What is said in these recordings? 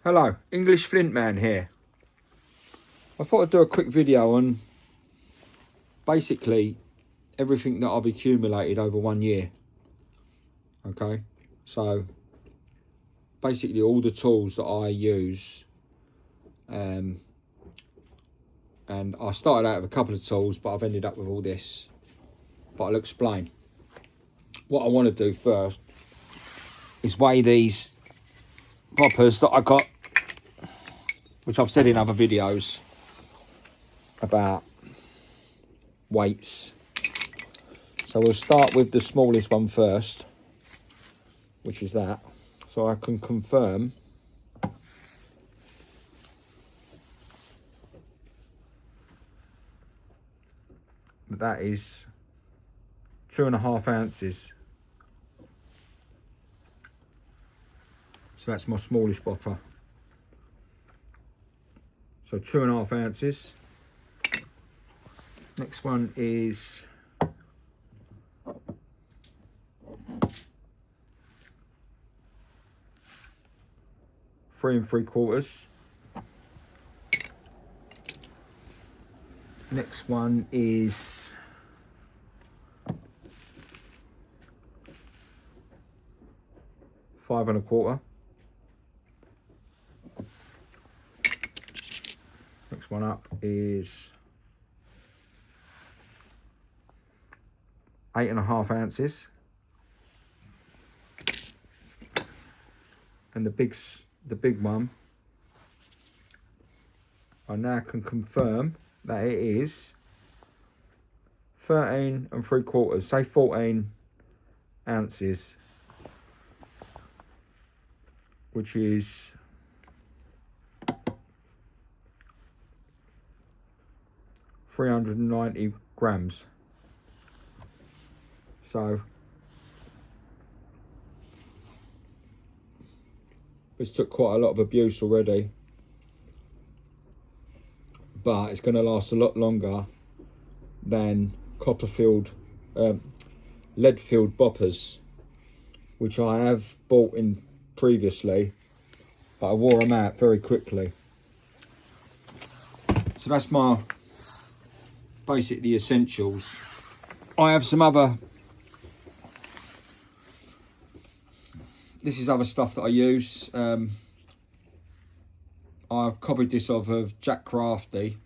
Hello, English Flint Man here. I thought I'd do a quick video on basically everything that I've accumulated over 1 year. Okay, so basically all the tools that I use, and I started out with a couple of tools, but I've ended up with all this. But I'll explain. What I want to do first is weigh these poppers that I got, which I've said in other videos about weights. So we'll start with the smallest one first, which is that, so I can confirm that that is 2.5 ounces. So that's my smallest bopper. So 2.5 ounces. Next one is 3 3/4. Next one is 5 1/4. Next one up is 8.5 ounces, and the big one, I now can confirm that it is 13 3/4, say 14 ounces, which is 390 grams. So this took quite a lot of abuse already, but it's going to last a lot longer than lead-filled boppers, which I have bought in previously, but I wore them out very quickly. So that's my basically essentials. I have some other, this is other stuff that I use. I've copied this off of Jack Crafty.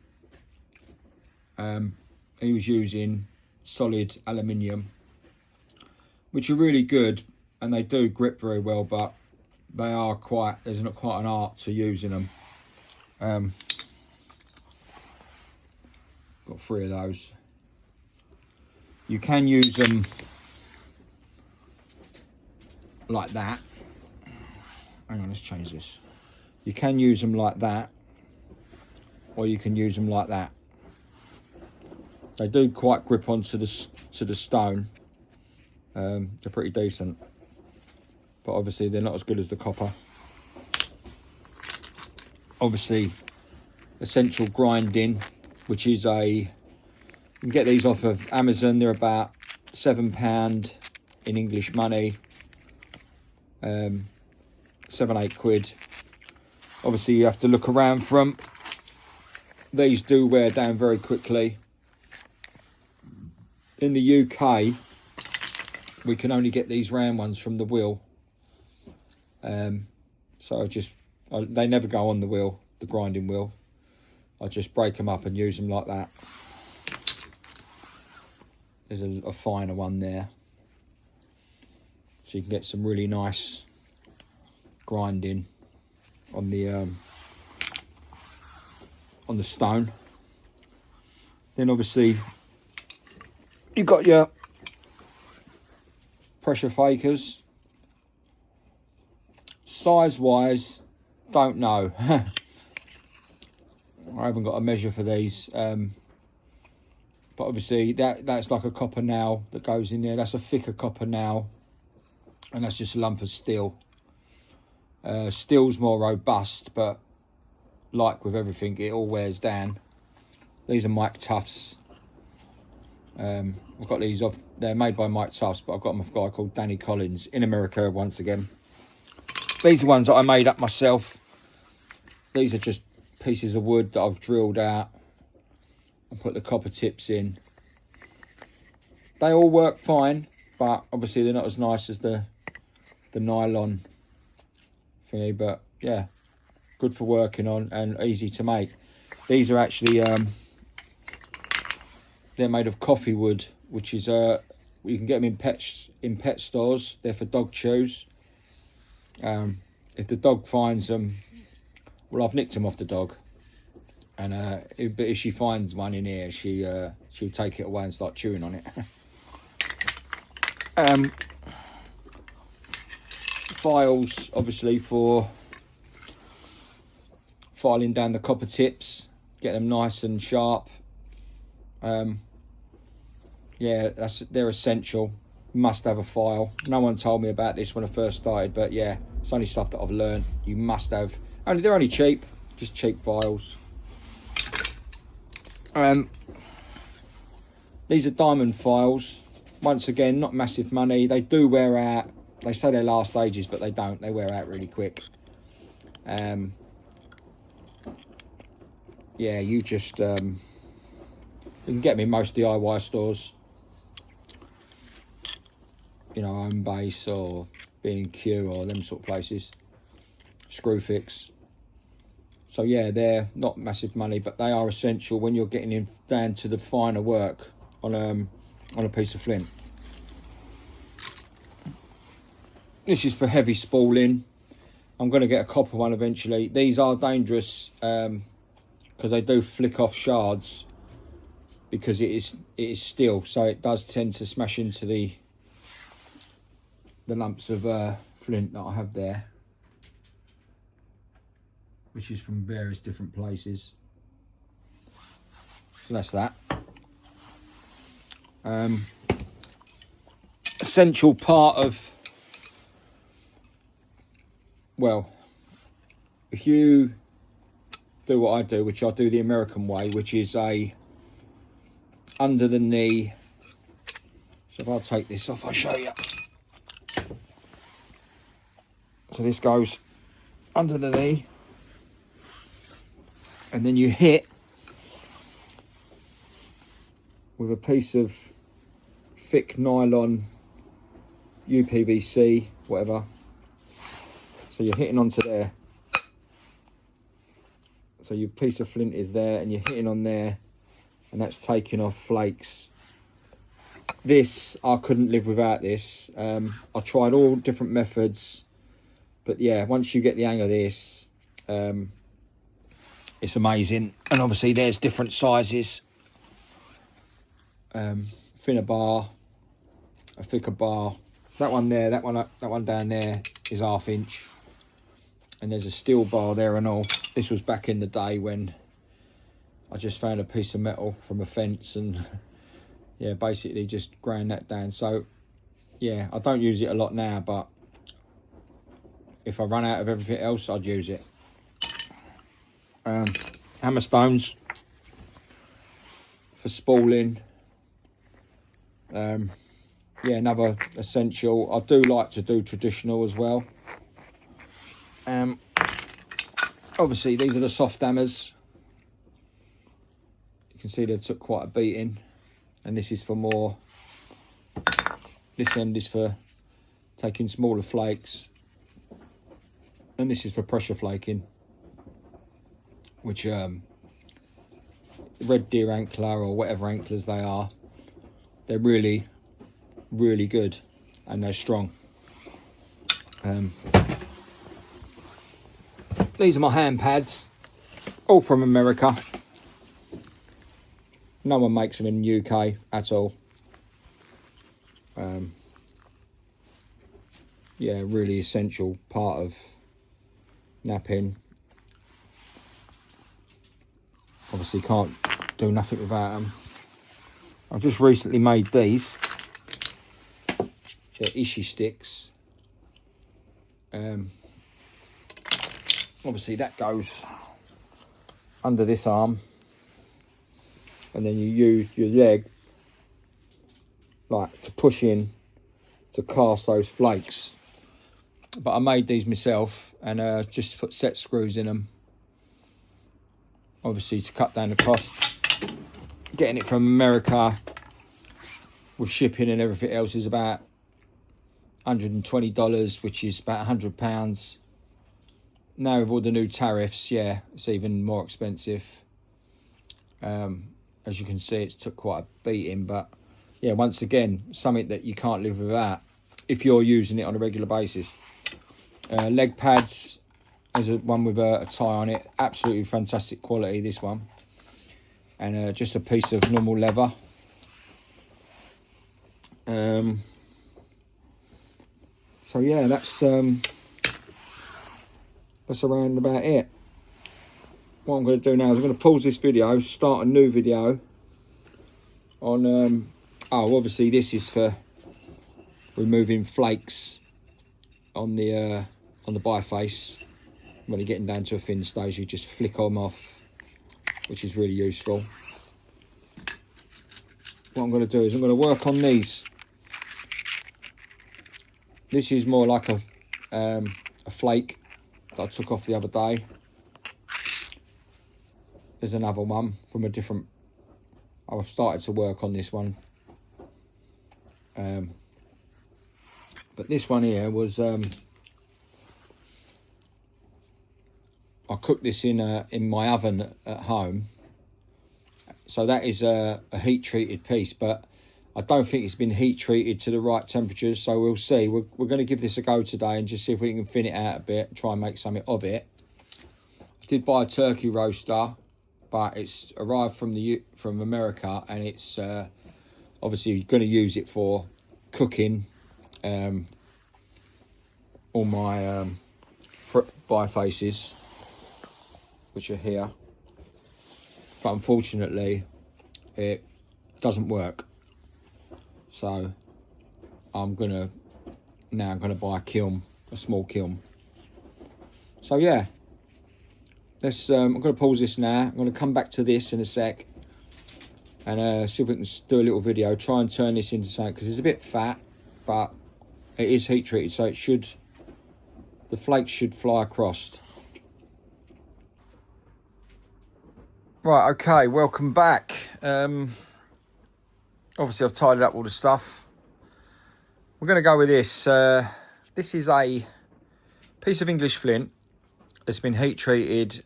He was using solid aluminium, which are really good, and they do grip very well, but they are there's not quite an art to using them. Got 3 of those. You can use them like that. Hang on, let's change this. You can use them like that, or you can use them like that. They do quite grip onto the stone. They're pretty decent, but obviously they're not as good as the copper. Obviously, essential grinding, which is you can get these off of Amazon. They're about £7 in English money, 7-8 quid. Obviously you have to look around for them. These do wear down very quickly. In the UK, we can only get these round ones from the wheel. So they never go on the wheel, the grinding wheel. I just break them up and use them like that. There's a finer one there, so you can get some really nice grinding on the stone. Then obviously you've got your pressure fakers. Size wise, don't know. I haven't got a measure for these, but obviously that's like a copper nail that goes in there. That's a thicker copper nail, and that's just a lump of steel. Steel's more robust, but like with everything, it all wears down. These are Mike Tufts. I've got these off. They're made by Mike Tufts, but I've got them off a guy called Danny Collins in America once again. These are ones that I made up myself. these are just pieces of wood that I've drilled out and put the copper tips in. They all work fine, but obviously they're not as nice as the nylon thingy, but yeah, good for working on and easy to make. These are actually they're made of coffee wood, which is you can get them in pet stores. They're for dog chews. If the dog finds them, well, I've nicked them off the dog, and but if she finds one in here, she'll take it away and start chewing on it. Files, obviously, for filing down the copper tips, get them nice and sharp. Yeah, they're essential. Must have a file. No one told me about this when I first started, but yeah, it's only stuff that I've learned. You must have. They're only cheap, just cheap files. These are diamond files. Once again, not massive money. They do wear out. They say they last ages, but they don't. They wear out really quick. Yeah, you just you can get them in most DIY stores. You know, Home Base or B&Q or them sort of places. Screwfix. So yeah, they're not massive money, but they are essential when you're getting in down to the finer work on a piece of flint. This is for heavy spooling. I'm going to get a copper one eventually. These are dangerous because they do flick off shards because it is steel, so it does tend to smash into the lumps of flint that I have there, which is from various different places. So that's that. Essential part of, well, if you do what I do, which I do the American way, which is a under the knee. So if I take this off, I'll show you. So this goes under the knee, and then you hit with a piece of thick nylon, UPVC, whatever. So you're hitting onto there. So your piece of flint is there, and you're hitting on there, and that's taking off flakes. This, I couldn't live without this. I tried all different methods, but yeah, once you get the hang of this, it's amazing. And obviously there's different sizes. Thinner bar, a thicker bar. That one there, that one down there is 1/2 inch. And there's a steel bar there and all. This was back in the day when I just found a piece of metal from a fence and yeah, basically just ground that down. So yeah, I don't use it a lot now, but if I run out of everything else, I'd use it. Hammer stones for spooling. Yeah, another essential. I do like to do traditional as well. Obviously these are the soft hammers. You can see they took quite a beating, and this is for more. This end is for taking smaller flakes, and this is for pressure flaking, which red deer ankler or whatever anklers they are, they're really, really good, and they're strong. These are my hand pads, all from America. No one makes them in the UK at all. Yeah, really essential part of napping. Obviously can't do nothing without them. I've just recently made these. They're Ishi sticks. Obviously that goes under this arm, and then you use your legs like to push in to cast those flakes. But I made these myself, and just put set screws in them, obviously to cut down the cost. Getting it from America with shipping and everything else is about $120, which is about £100. Now with all the new tariffs, yeah, it's even more expensive. As you can see, it's took quite a beating, but yeah, once again, something that you can't live without if you're using it on a regular basis. Leg pads, there's one with a tie on it, absolutely fantastic quality, this one. And just a piece of normal leather. So yeah, that's around about it. What I'm going to do now is I'm going to pause this video, start a new video on obviously this is for removing flakes on the biface. When you're getting down to a thin stage, you just flick them off, which is really useful. What I'm going to do is I'm going to work on these. This is more like a flake that I took off the other day. There's another one from a different... I've started to work on this one. But this one here was... I cooked this in my oven at home. So that is a heat treated piece, but I don't think it's been heat treated to the right temperatures. So we'll see. We're going to give this a go today and just see if we can thin it out a bit, try and make something of it. I did buy a turkey roaster, but it's arrived from America, and it's obviously going to use it for cooking all my bifaces, which are here. But unfortunately, it doesn't work. So I'm gonna buy a kiln, a small kiln. So yeah, let's. I'm gonna pause this now. I'm gonna come back to this in a sec, and see if we can do a little video. Try and turn this into something, because it's a bit fat, but it is heat treated, so the flakes should fly across. Right, okay, welcome back. Obviously I've tidied up all the stuff. We're going to go with this. This is a piece of English flint that's been heat treated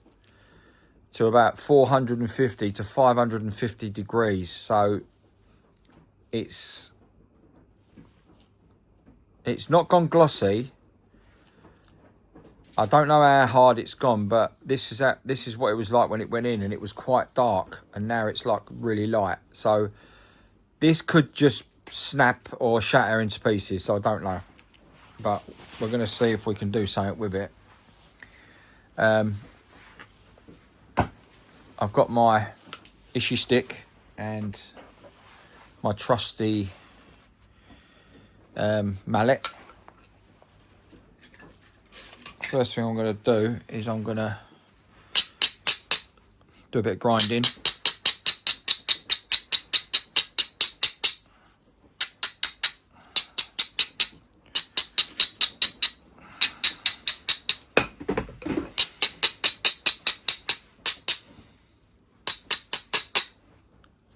to about 450 to 550 degrees. So it's not gone glossy. I don't know how hard it's gone, but this is what it was like when it went in, and it was quite dark, and now it's like really light. So this could just snap or shatter into pieces, so I don't know. But we're going to see if we can do something with it. I've got my issue stick and my trusty mallet. First thing I'm going to do is I'm going to do a bit of grinding.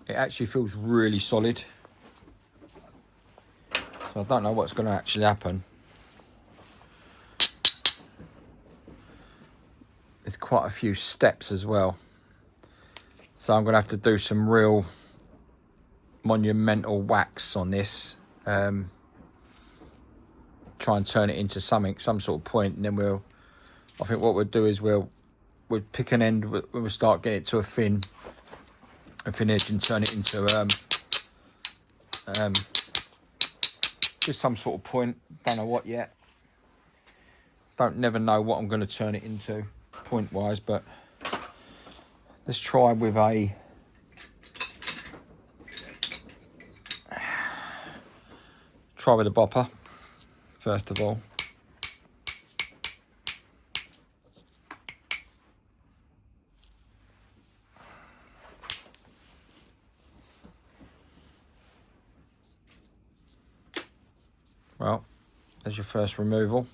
It actually feels really solid. So I don't know what's going to actually happen. There's quite a few steps as well. So I'm going to have to do some real monumental wax on this. Try and turn it into some sort of point, and then I think what we'll do is we'll pick an end, we'll start getting it to a thin edge and turn it into just some sort of point. Don't know what yet. Never know what I'm going to turn it into point wise, but let's try with a bopper first of all. Well, there's your first removal.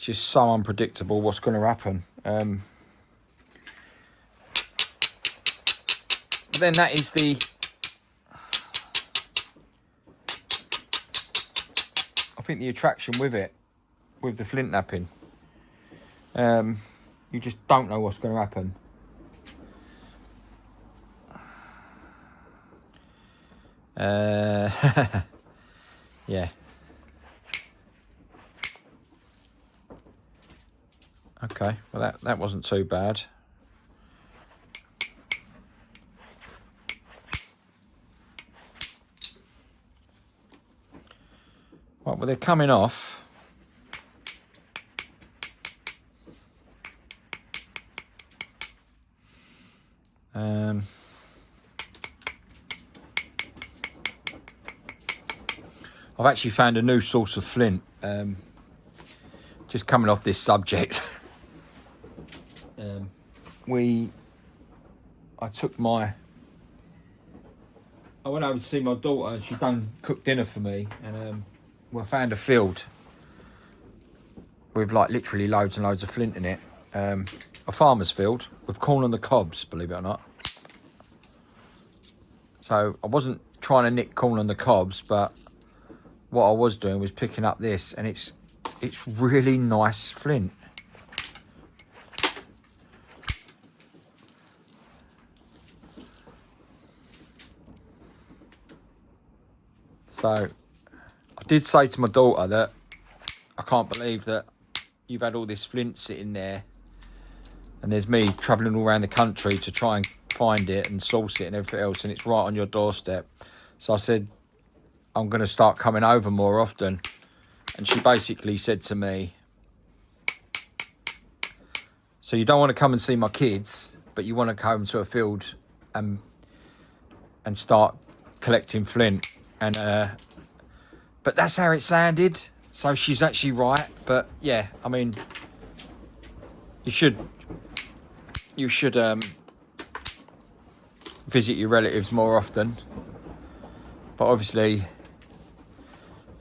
just so unpredictable what's going to happen. But then that is I think the attraction with it, with the flint knapping. You just don't know what's going to happen. Yeah. Okay, well that wasn't too bad. Right, well they're coming off. I've actually found a new source of flint. Just coming off this subject. I went over to see my daughter and she done cooked dinner for me, and we found a field with like literally loads and loads of flint in it. A farmer's field with corn on the cobs, believe it or not. So I wasn't trying to nick corn on the cobs, but what I was doing was picking up this, and it's really nice flint. So I did say to my daughter that I can't believe that you've had all this flint sitting there, and there's me travelling all around the country to try and find it and source it and everything else, and it's right on your doorstep. So I said, I'm going to start coming over more often. And she basically said to me, so you don't want to come and see my kids, but you want to come to a field and start collecting flint. And but that's how it sounded. So she's actually right. But yeah, I mean, you should visit your relatives more often. But obviously,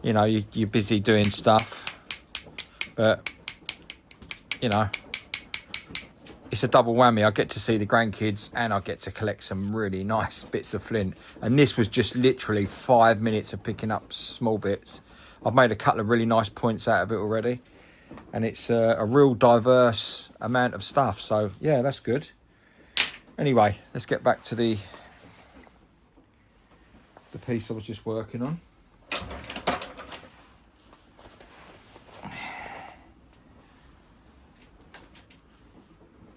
you know, you're busy doing stuff. But, you know, it's a double whammy. I get to see the grandkids and I get to collect some really nice bits of flint. And this was just literally 5 minutes of picking up small bits. I've made a couple of really nice points out of it already. And it's a real diverse amount of stuff. So, yeah, that's good. Anyway, let's get back to the piece I was just working on.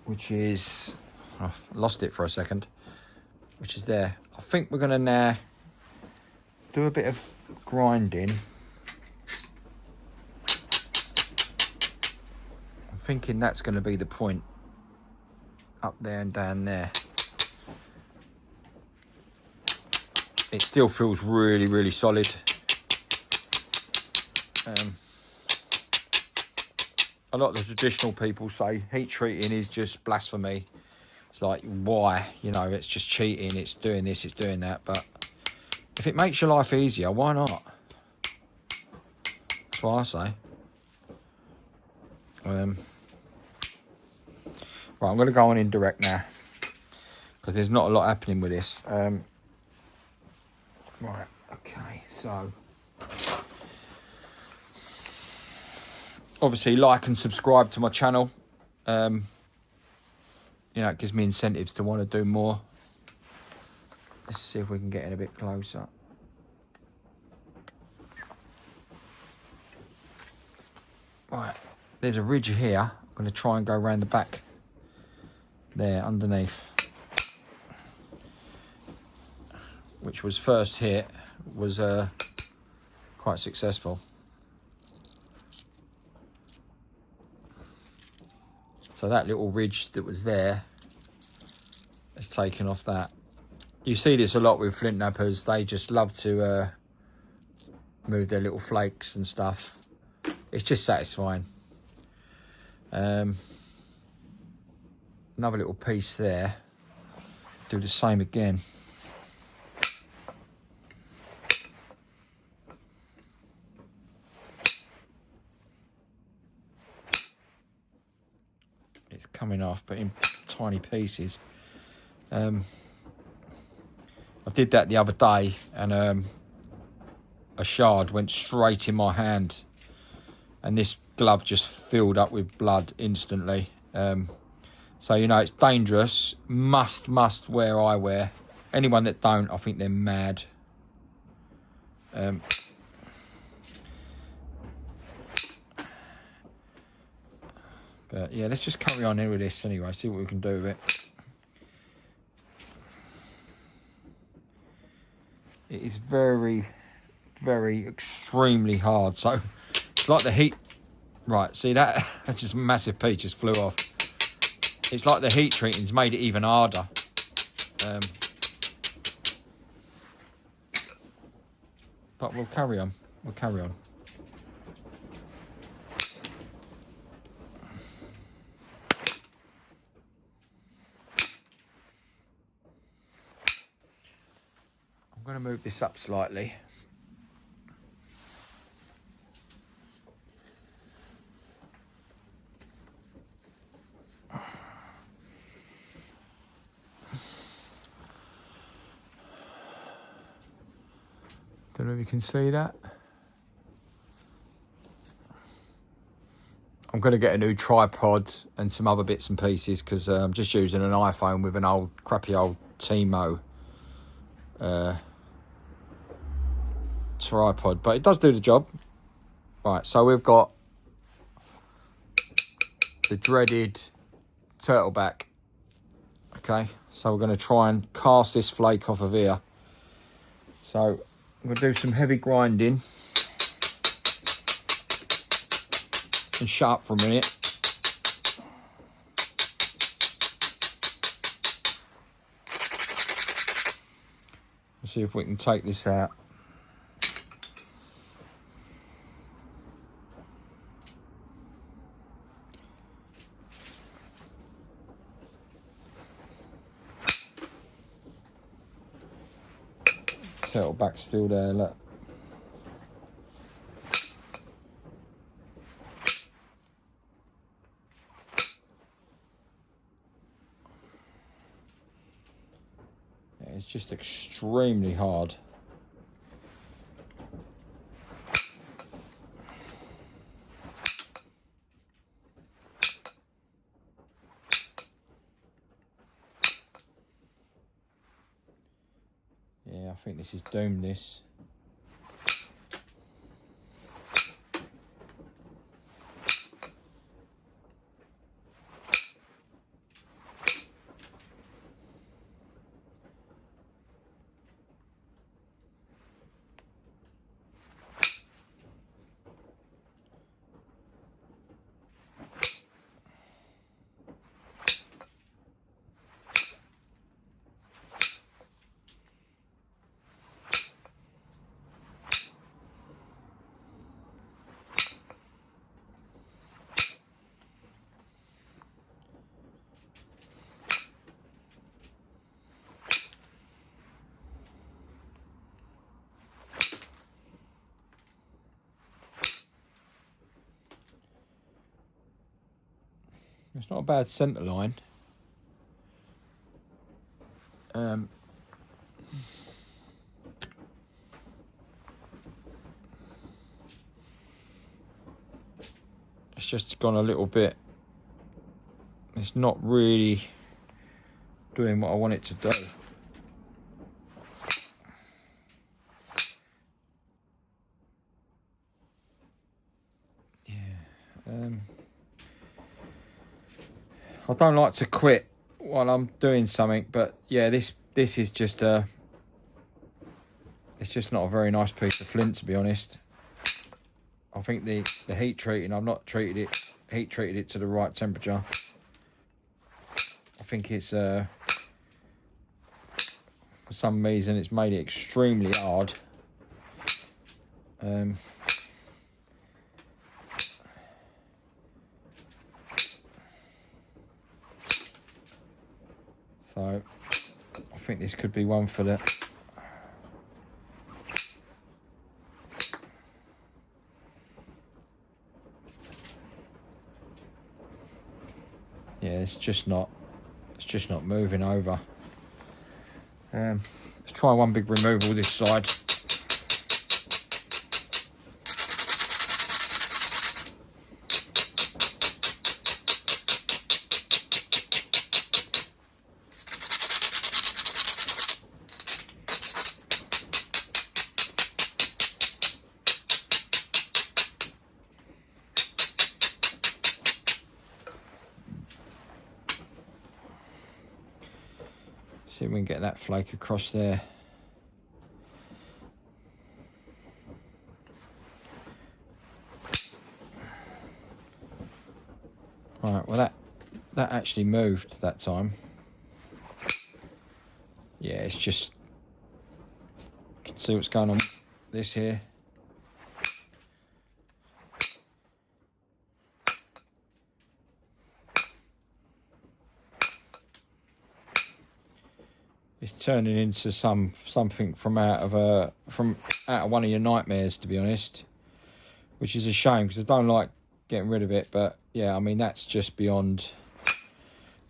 Which is, I've lost it for a second, which is there. I think we're going to now do a bit of grinding. I'm thinking that's going to be the point up there and down there. It still feels really, really solid. A lot of the traditional people say heat treating is just blasphemy. It's like, why? You know, it's just cheating, it's doing this, it's doing that. But if it makes your life easier, why not? That's what I say. Right, I'm going to go on indirect now, because there's not a lot happening with this. Right, okay, so obviously like and subscribe to my channel. You know, it gives me incentives to want to do more. Let's see if we can get in a bit closer. Right, there's a ridge here. I'm going to try and go around the back there underneath, which was first hit, was quite successful. So that little ridge that was there is taken off that. You see this a lot with flint knappers. They just love to move their little flakes and stuff. It's just satisfying. Another little piece there. Do the same again. coming off, but in tiny pieces. I did that the other day, and a shard went straight in my hand, and this glove just filled up with blood instantly. So, you know, it's dangerous. Must wear eyewear. Anyone that don't, I think they're mad. But yeah, let's just carry on here with this anyway, see what we can do with it. It is very, very extremely hard. So it's like the heat. Right, see that? That's just a massive piece just flew off. It's like the heat treating's made it even harder. But we'll carry on. We'll carry on. I'm going to move this up slightly. Don't know if you can see that. I'm going to get a new tripod and some other bits and pieces because I'm just using an iPhone with an old, crappy old Timo tripod, but it does do the job. Right, so we've got the dreaded turtleback. Okay, so we're going to try and cast this flake off of here. So I'm going to do some heavy grinding and shut up for a minute. Let's see if we can take this out. Turtleback still there, look. Yeah, it's just extremely hard. Yeah, I think this is doomed, this. It's not a bad centre line. It's just gone a little bit. It's not really doing what I want it to do. Yeah. I don't like to quit while I'm doing something, but yeah, this is just it's just not a very nice piece of flint, to be honest. I think the heat treating, I've not heat treated it to the right temperature. I think it's for some reason it's made it extremely hard. So I think this could be one for the it's just not moving over. Let's try one big removal this side. See if we can get that flake across there. Right, well that actually moved that time. Yeah, it's just, you can see what's going on with this here. It's turning into something from out of one of your nightmares, to be honest, which is a shame because I don't like getting rid of it. But yeah, I mean that's just beyond.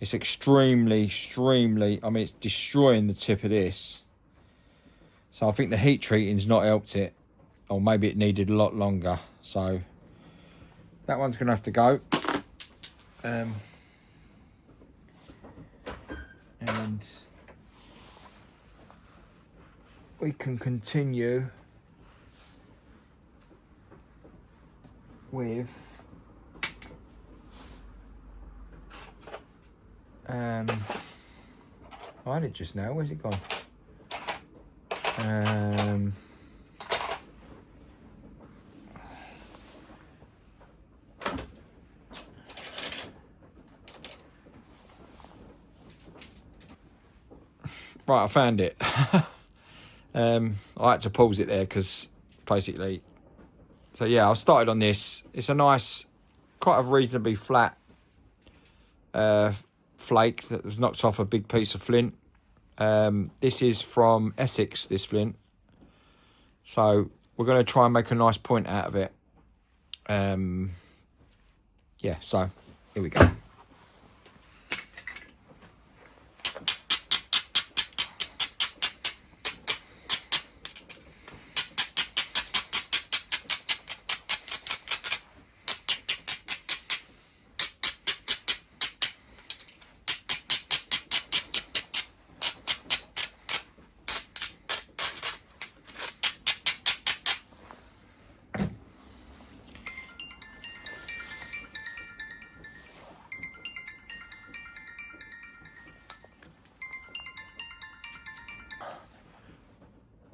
It's extremely. I mean, it's destroying the tip of this. So I think the heat treating's not helped it, or maybe it needed a lot longer. So that one's gonna have to go. And we can continue with I had it just now, where's it gone? Right, I found it. I had to pause it there because basically, so yeah, I've started on this. It's a nice, quite a reasonably flat flake that was knocked off a big piece of flint. This is from Essex, this flint. So we're going to try and make a nice point out of it. Yeah, so here we go.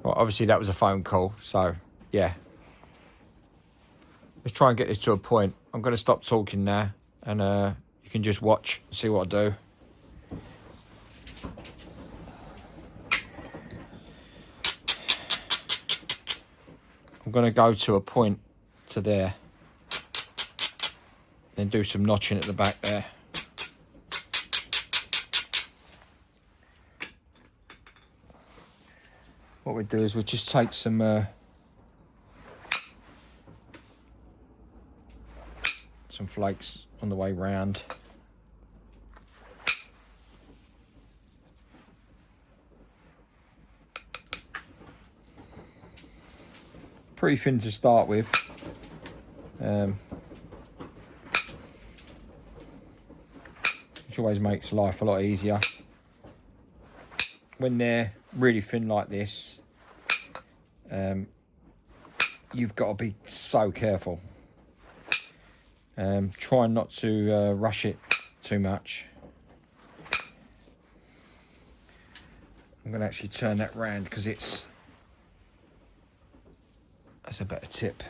Well, obviously that was a phone call, so yeah. Let's try and get this to a point. I'm going to stop talking now, and you can just watch, see what I do. I'm going to go to a point to there, then do some notching at the back there. What we do is we just take some flakes on the way round. Pretty thin to start with. Which always makes life a lot easier. When they're really thin like this, you've got to be so careful. Try not to rush it too much. I'm going to actually turn that round because that's a better tip.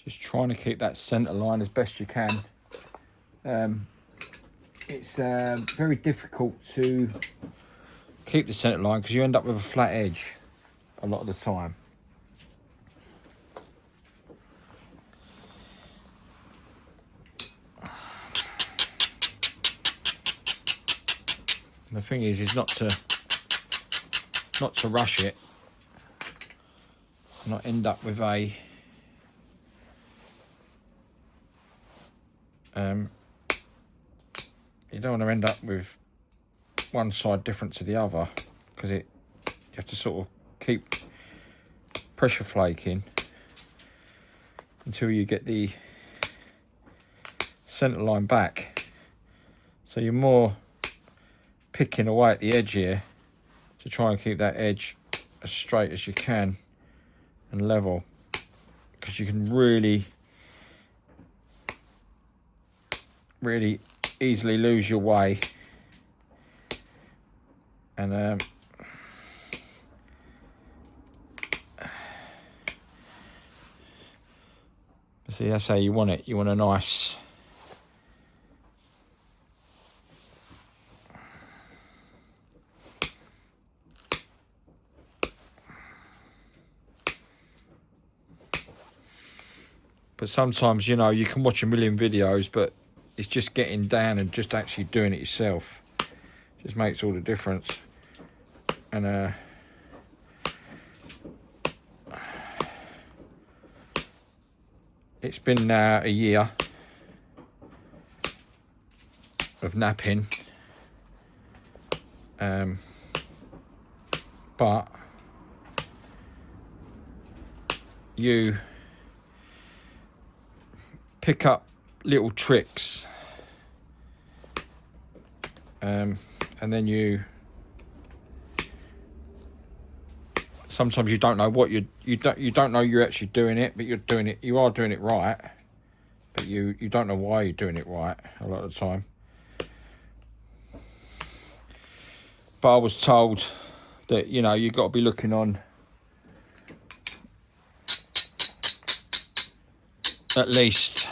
Just trying to keep that centre line as best you can. It's very difficult to keep the centre line because you end up with a flat edge a lot of the time. The thing is not to rush it, not end up with a you don't want to end up with one side different to the other, because you have to sort of keep pressure flaking until you get the centre line back. So you're more picking away at the edge here to try and keep that edge as straight as you can and level, because you can really easily lose your way. And see, that's how you want it. You want a nice but sometimes, you know, you can watch a million videos, but it's just getting down and just actually doing it yourself just makes all the difference. And it's been now a year of napping, but you pick up little tricks, and then sometimes you don't know what you don't know you're actually doing it, but you are doing it right, but you don't know why you're doing it right a lot of the time. But I was told that, you know, you've got to be looking on at least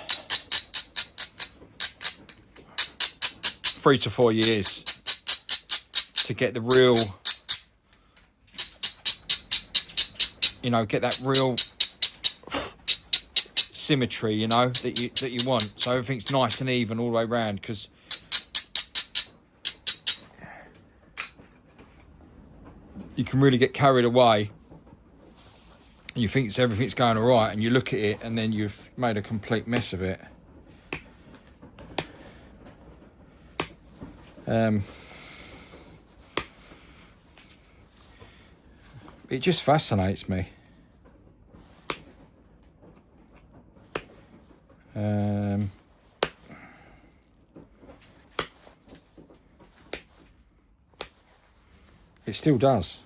3 to 4 years to get the real, you know, get that real symmetry, you know, that you want, so everything's nice and even all the way around. Because you can really get carried away and you think everything's going all right, and you look at it and then you've made a complete mess of it. It just fascinates me. It still does.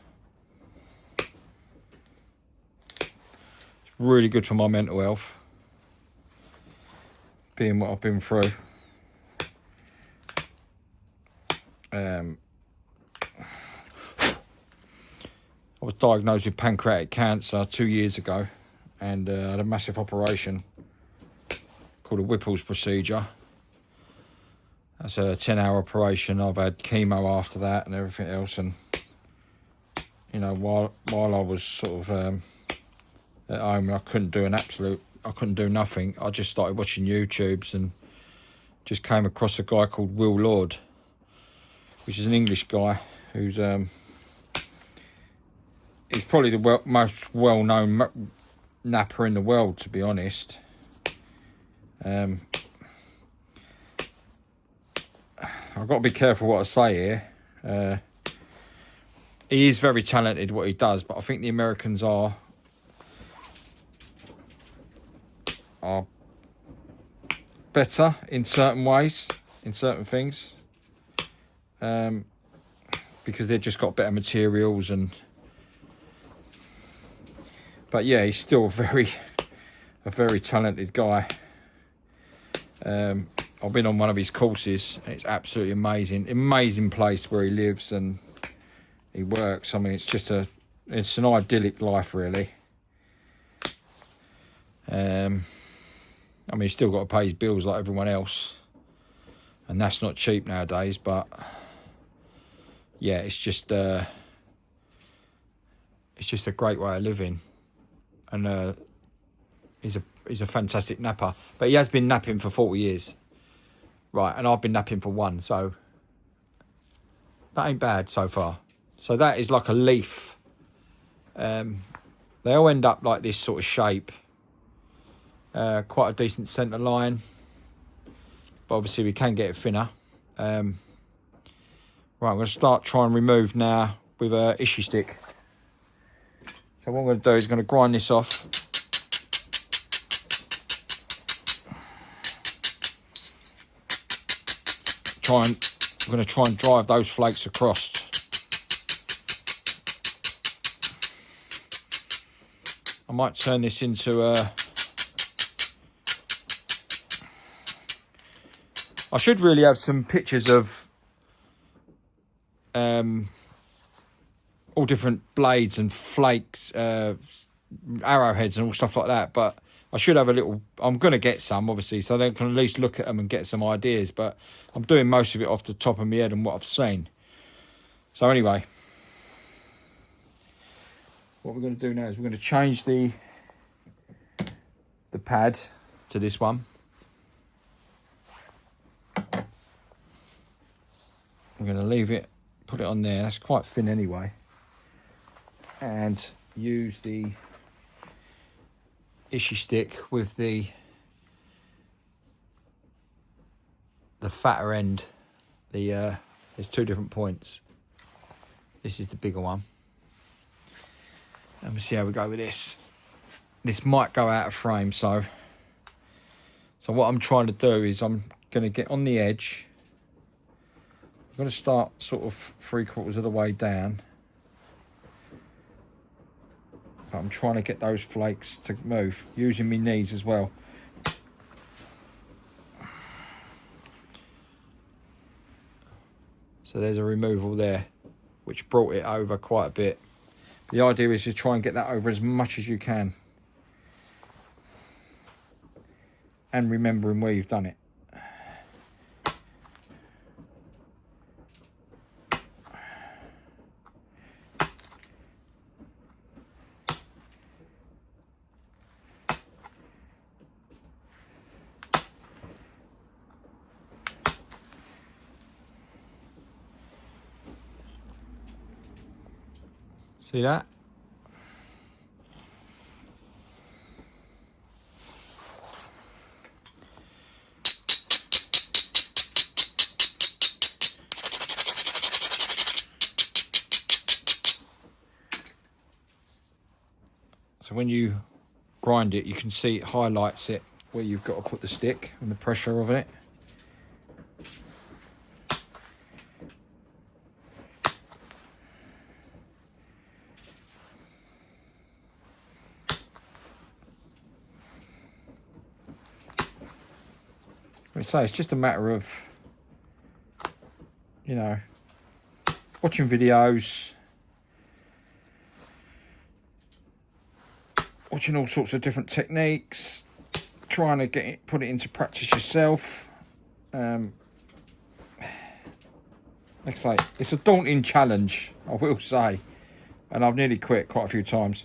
It's really good for my mental health, being what I've been through. I was diagnosed with pancreatic cancer 2 years ago, and had a massive operation called a Whipple's procedure. That's a 10-hour operation. I've had chemo after that and everything else, and you know, while I was sort of at home, I couldn't do nothing. I just started watching YouTubes and just came across a guy called Will Lord, which is an English guy who's he's probably the most well-known napper in the world, to be honest. I've got to be careful what I say here. He is very talented what he does, but I think the Americans are better in certain ways, in certain things, because they've just got better materials. But yeah, he's still a very talented guy. I've been on one of his courses, and it's absolutely amazing place where he lives and he works. I mean, it's an idyllic life, really. I mean, he's still got to pay his bills like everyone else, and that's not cheap nowadays. But yeah, it's just a great way of living, and he's a fantastic napper. But he has been napping for 40 years, right? And I've been napping for 1, so that ain't bad so far. So that is like a leaf. They all end up like this sort of shape. Quite a decent centre line, but obviously we can get it thinner. Right, I'm going to start trying to remove now with a issue stick. So what I'm going to do is going to grind this off. I'm going to try and drive those flakes across. I might turn this into a... I should really have some pictures of all different blades and flakes, arrowheads and all stuff like that. But I should have a little... I'm going to get some, obviously, so they can at least look at them and get some ideas. But I'm doing most of it off the top of my head and what I've seen. So anyway, what we're going to do now is we're going to change the pad to this one. I'm going to leave it, put it on there. That's quite thin anyway. And use the issue stick with the fatter end. There's 2 different points. This is the bigger one. And we'll see how we go with this. This might go out of frame, so what I'm trying to do is I'm going to get on the edge. I'm going to start sort of 3/4 of the way down. But I'm trying to get those flakes to move, using my knees as well. So there's a removal there, which brought it over quite a bit. The idea is to try and get that over as much as you can. And remembering where you've done it. See that? So when you grind it, you can see it highlights it where you've got to put the stick and the pressure of it. I say it's just a matter of, you know, watching videos, watching all sorts of different techniques, trying to put it into practice yourself. Like I say, it's a daunting challenge, I will say, and I've nearly quit quite a few times.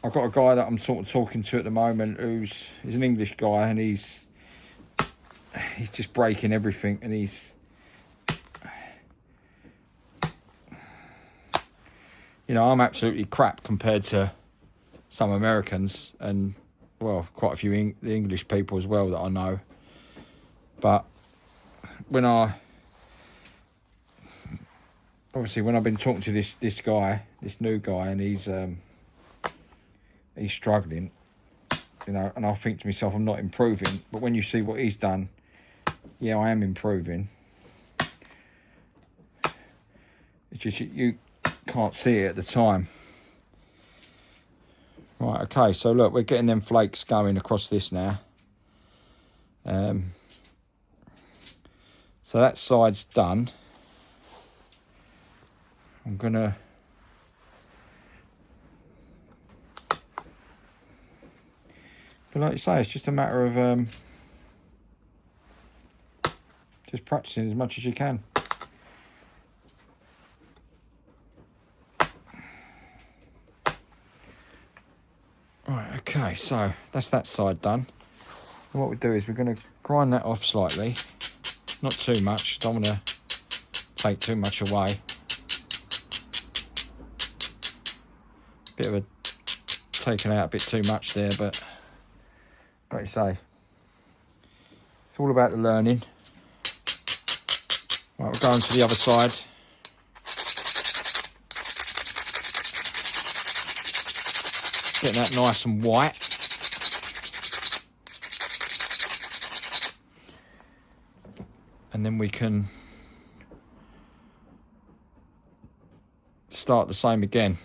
I've got a guy that I'm sort of talking to at the moment he's an English guy, and he's just breaking everything, and he's, you know, I'm absolutely crap compared to some Americans and, well, quite a few the English people as well that I know. But when I've been talking to this guy, this new guy, and he's struggling, you know, and I think to myself, I'm not improving. But when you see what he's done, yeah, I am improving. It's just you can't see it at the time. Right, okay, so look, we're getting them flakes going across this now. So that side's done. I'm gonna But like you say, it's just a matter of just practicing as much as you can. Right, okay, so that's that side done. And what we do is we're going to grind that off slightly. Not too much, don't want to take too much away. Bit of a taking out a bit too much there, but like you say, it's all about the learning. Right, we're going to the other side. Getting that nice and white. And then we can start the same again.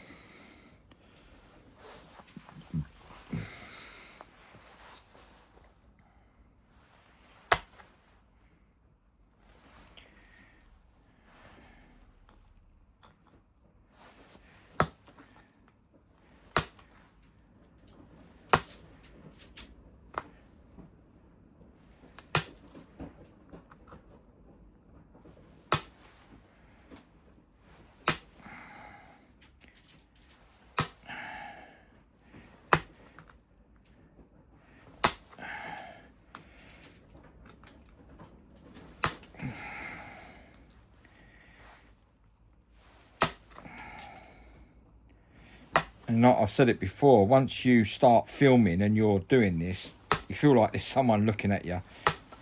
And like I've said it before, once you start filming and you're doing this, you feel like there's someone looking at you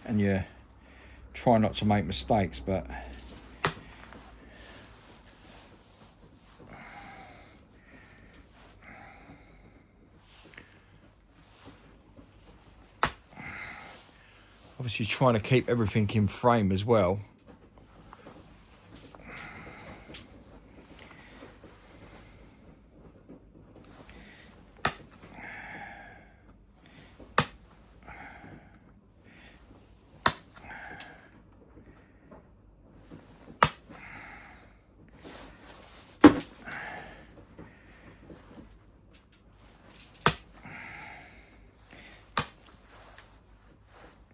and you try not to make mistakes, but obviously trying to keep everything in frame as well.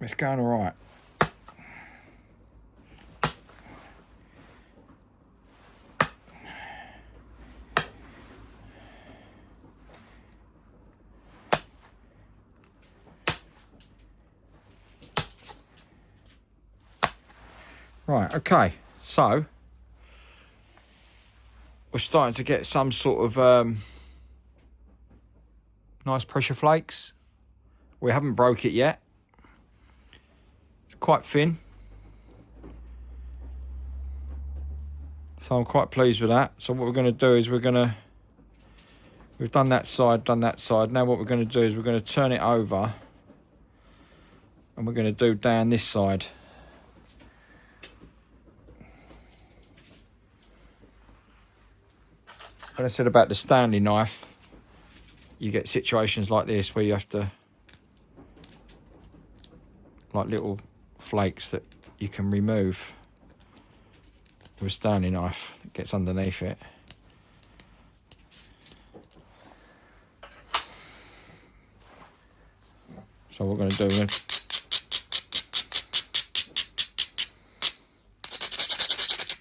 It's going all right. Right, okay, so we're starting to get some sort of nice pressure flakes. We haven't broke it yet. It's quite thin. So I'm quite pleased with that. So what we're going to do is we've done that side, Now what we're going to do is we're going to turn it over and we're going to do down this side. When I said about the Stanley knife, you get situations like this where you have to, like little flakes that you can remove with a Stanley knife that gets underneath it. So what we're going to do, we're going to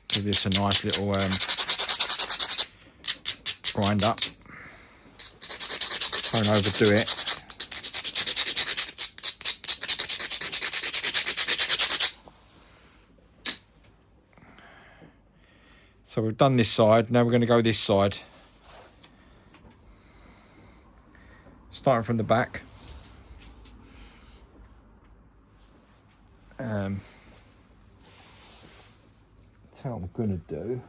give this a nice little grind up. Don't overdo it. So we've done this side, now we're going to go this side. Starting from the back. That's what I'm going to do.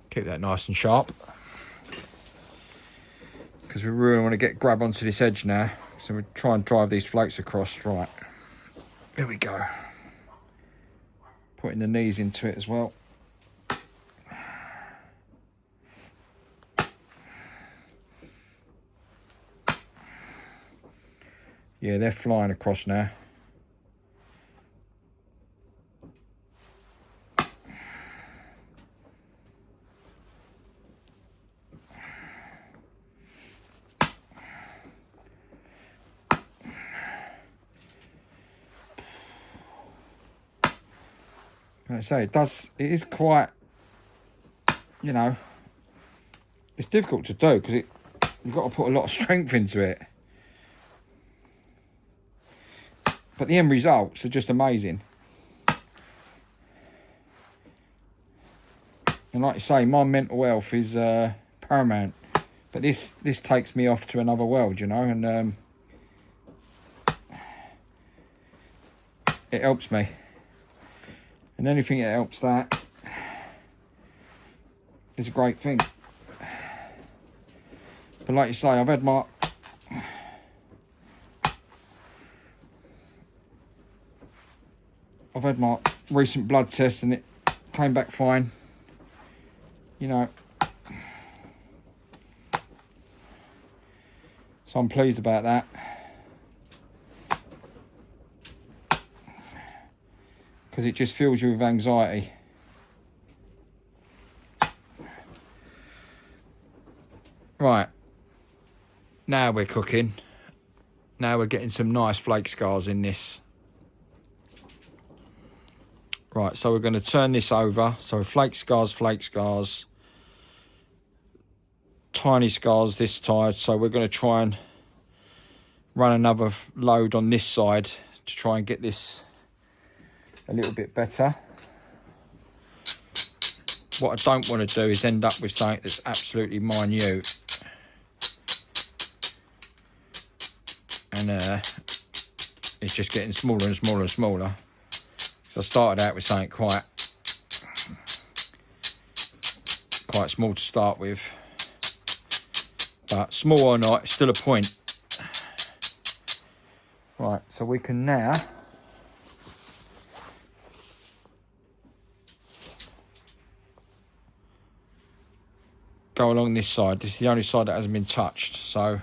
Keep that nice and sharp, because we really want to grab onto this edge now. So we try and drive these flakes across. Right, here we go. Putting the knees into it as well. Yeah, they're flying across now. Like I say, it is quite, you know, it's difficult to do because you've got to put a lot of strength into it. But the end results are just amazing. And like you say, my mental health is paramount. But this takes me off to another world, you know, and it helps me. And anything that helps that is a great thing. But like you say, I've had my recent blood test and it came back fine. You know. So I'm pleased about that. Because it just fills you with anxiety. Right. Now we're cooking. Now we're getting some nice flake scars in this. Right, so we're going to turn this over. So flake scars. Tiny scars this side. So we're going to try and run another load on this side to try and get this a little bit better. What I don't want to do is end up with something that's absolutely minute. And it's just getting smaller and smaller and smaller. So I started out with something quite small to start with. But small or not, it's still a point. Right, so we can now go along this side. This is the only side that hasn't been touched, so